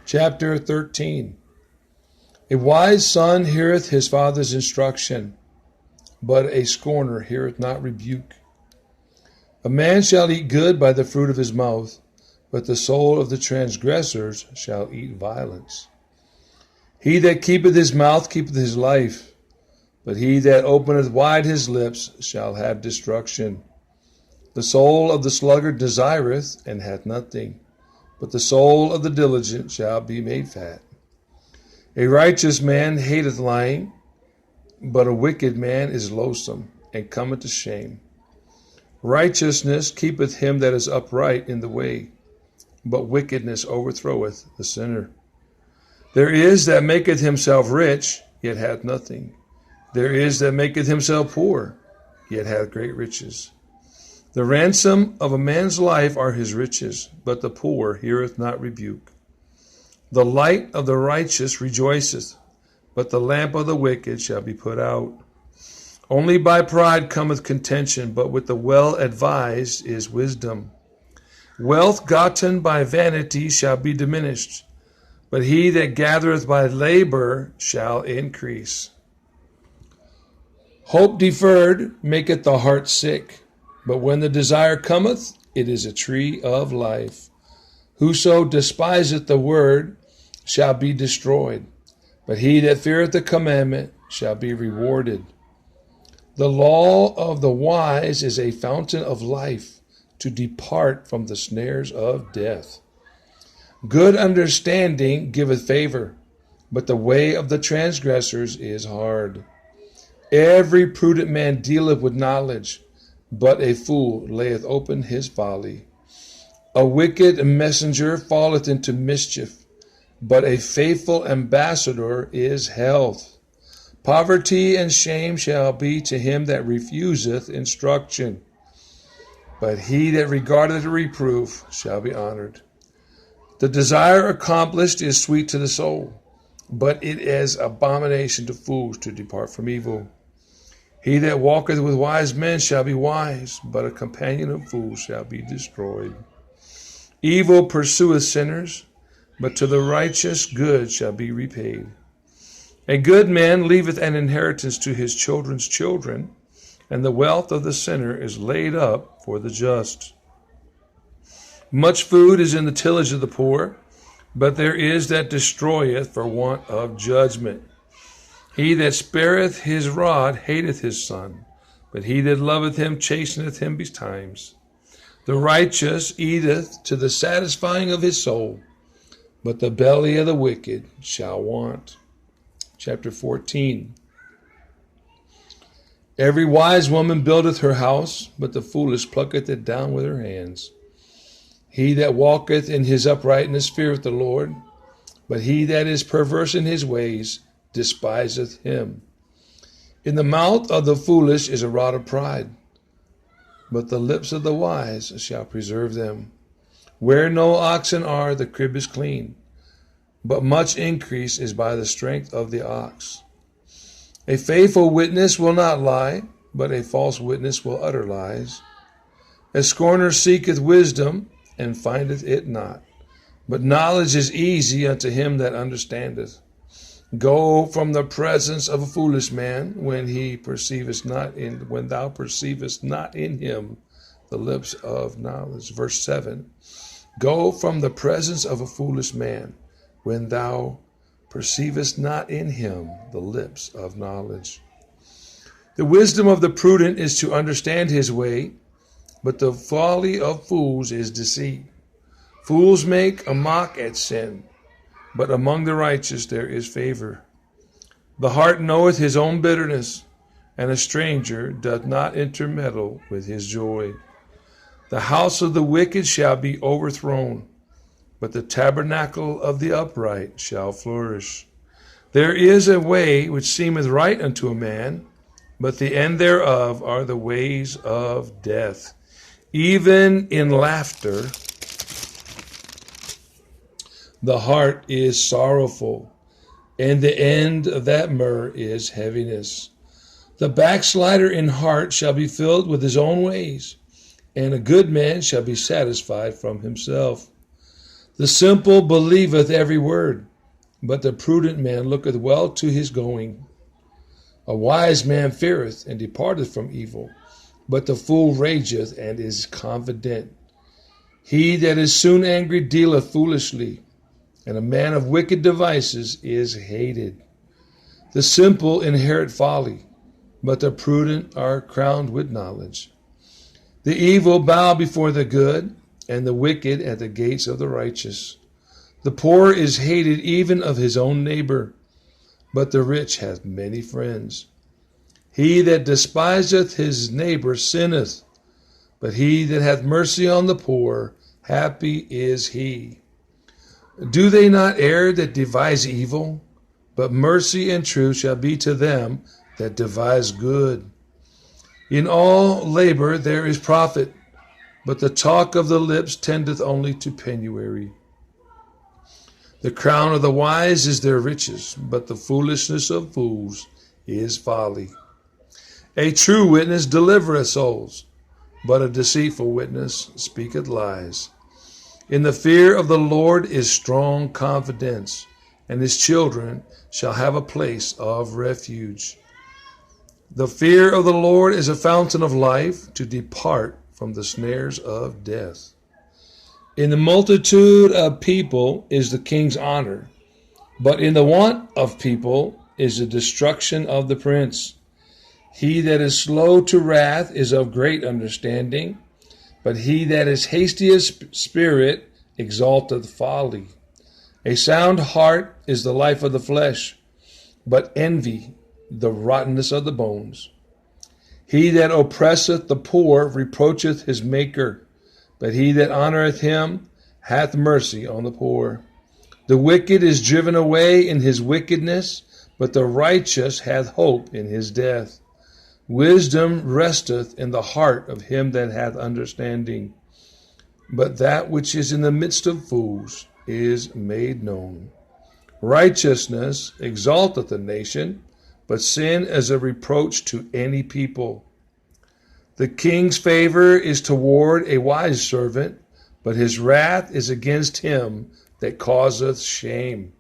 Chapter 13. A wise son heareth his father's instruction, but a scorner heareth not rebuke. A man shall eat good by the fruit of his mouth, but the soul of the transgressors shall eat violence. He that keepeth his mouth keepeth his life, but he that openeth wide his lips shall have destruction. The soul of the sluggard desireth, and hath nothing, but the soul of the diligent shall be made fat. A righteous man hateth lying, but a wicked man is loathsome, and cometh to shame. Righteousness keepeth him that is upright in the way, but wickedness overthroweth the sinner. There is that maketh himself rich, yet hath nothing. There is that maketh himself poor, yet hath great riches. The ransom of a man's life are his riches, but the poor heareth not rebuke. The light of the righteous rejoiceth, but the lamp of the wicked shall be put out. Only by pride cometh contention, but with the well-advised is wisdom. Wealth gotten by vanity shall be diminished, but he that gathereth by labor shall increase. Hope deferred maketh the heart sick, but when the desire cometh, it is a tree of life. Whoso despiseth the word shall be destroyed, but he that feareth the commandment shall be rewarded. The law of the wise is a fountain of life, to depart from the snares of death. Good understanding giveth favor, but the way of the transgressors is hard. Every prudent man dealeth with knowledge, but a fool layeth open his folly. A wicked messenger falleth into mischief, but a faithful ambassador is health. Poverty and shame shall be to him that refuseth instruction, but he that regardeth a reproof shall be honored. The desire accomplished is sweet to the soul, but it is abomination to fools to depart from evil. He that walketh with wise men shall be wise, but a companion of fools shall be destroyed. Evil pursueth sinners, but to the righteous good shall be repaid. A good man leaveth an inheritance to his children's children, and the wealth of the sinner is laid up for the just. Much food is in the tillage of the poor, but there is that destroyeth for want of judgment. He that spareth his rod hateth his son, but he that loveth him chasteneth him betimes. The righteous eateth to the satisfying of his soul, but the belly of the wicked shall want. Chapter 14. Every wise woman buildeth her house, but the foolish plucketh it down with her hands. He that walketh in his uprightness feareth the Lord, but he that is perverse in his ways despiseth him. In the mouth of the foolish is a rod of pride, but the lips of the wise shall preserve them. Where no oxen are, the crib is clean, but much increase is by the strength of the ox. A faithful witness will not lie, but a false witness will utter lies. A scorner seeketh wisdom, and findeth it not, but knowledge is easy unto him that understandeth. Go from the presence of a foolish man when thou perceivest not in him the lips of knowledge. Verse 7. Go from the presence of a foolish man when thou perceivest not in him the lips of knowledge. The wisdom of the prudent is to understand his way, but the folly of fools is deceit. Fools make a mock at sin, but among the righteous there is favor. The heart knoweth his own bitterness, and a stranger doth not intermeddle with his joy. The house of the wicked shall be overthrown, but the tabernacle of the upright shall flourish. There is a way which seemeth right unto a man, but the end thereof are the ways of death. Even in laughter the heart is sorrowful, and the end of that mirth is heaviness. The backslider in heart shall be filled with his own ways, and a good man shall be satisfied from himself. The simple believeth every word, but the prudent man looketh well to his going. A wise man feareth and departeth from evil, but the fool rageth and is confident. He that is soon angry dealeth foolishly, and a man of wicked devices is hated. The simple inherit folly, but the prudent are crowned with knowledge. The evil bow before the good, and the wicked at the gates of the righteous. The poor is hated even of his own neighbor, but the rich hath many friends. He that despiseth his neighbor sinneth, but he that hath mercy on the poor, happy is he. Do they not err that devise evil? But mercy and truth shall be to them that devise good. In all labor there is profit, but the talk of the lips tendeth only to penury. The crown of the wise is their riches, but the foolishness of fools is folly. A true witness delivereth souls, but a deceitful witness speaketh lies. In the fear of the Lord is strong confidence, and his children shall have a place of refuge. The fear of the Lord is a fountain of life, to depart from the snares of death. In the multitude of people is the king's honor, but in the want of people is the destruction of the prince. He that is slow to wrath is of great understanding, but he that is hasty of spirit exalteth folly. A sound heart is the life of the flesh, but envy the rottenness of the bones. He that oppresseth the poor reproacheth his maker, but he that honoreth him hath mercy on the poor. The wicked is driven away in his wickedness, but the righteous hath hope in his death. Wisdom resteth in the heart of him that hath understanding, but that which is in the midst of fools is made known. Righteousness exalteth a nation, but sin is a reproach to any people. The king's favor is toward a wise servant, but his wrath is against him that causeth shame.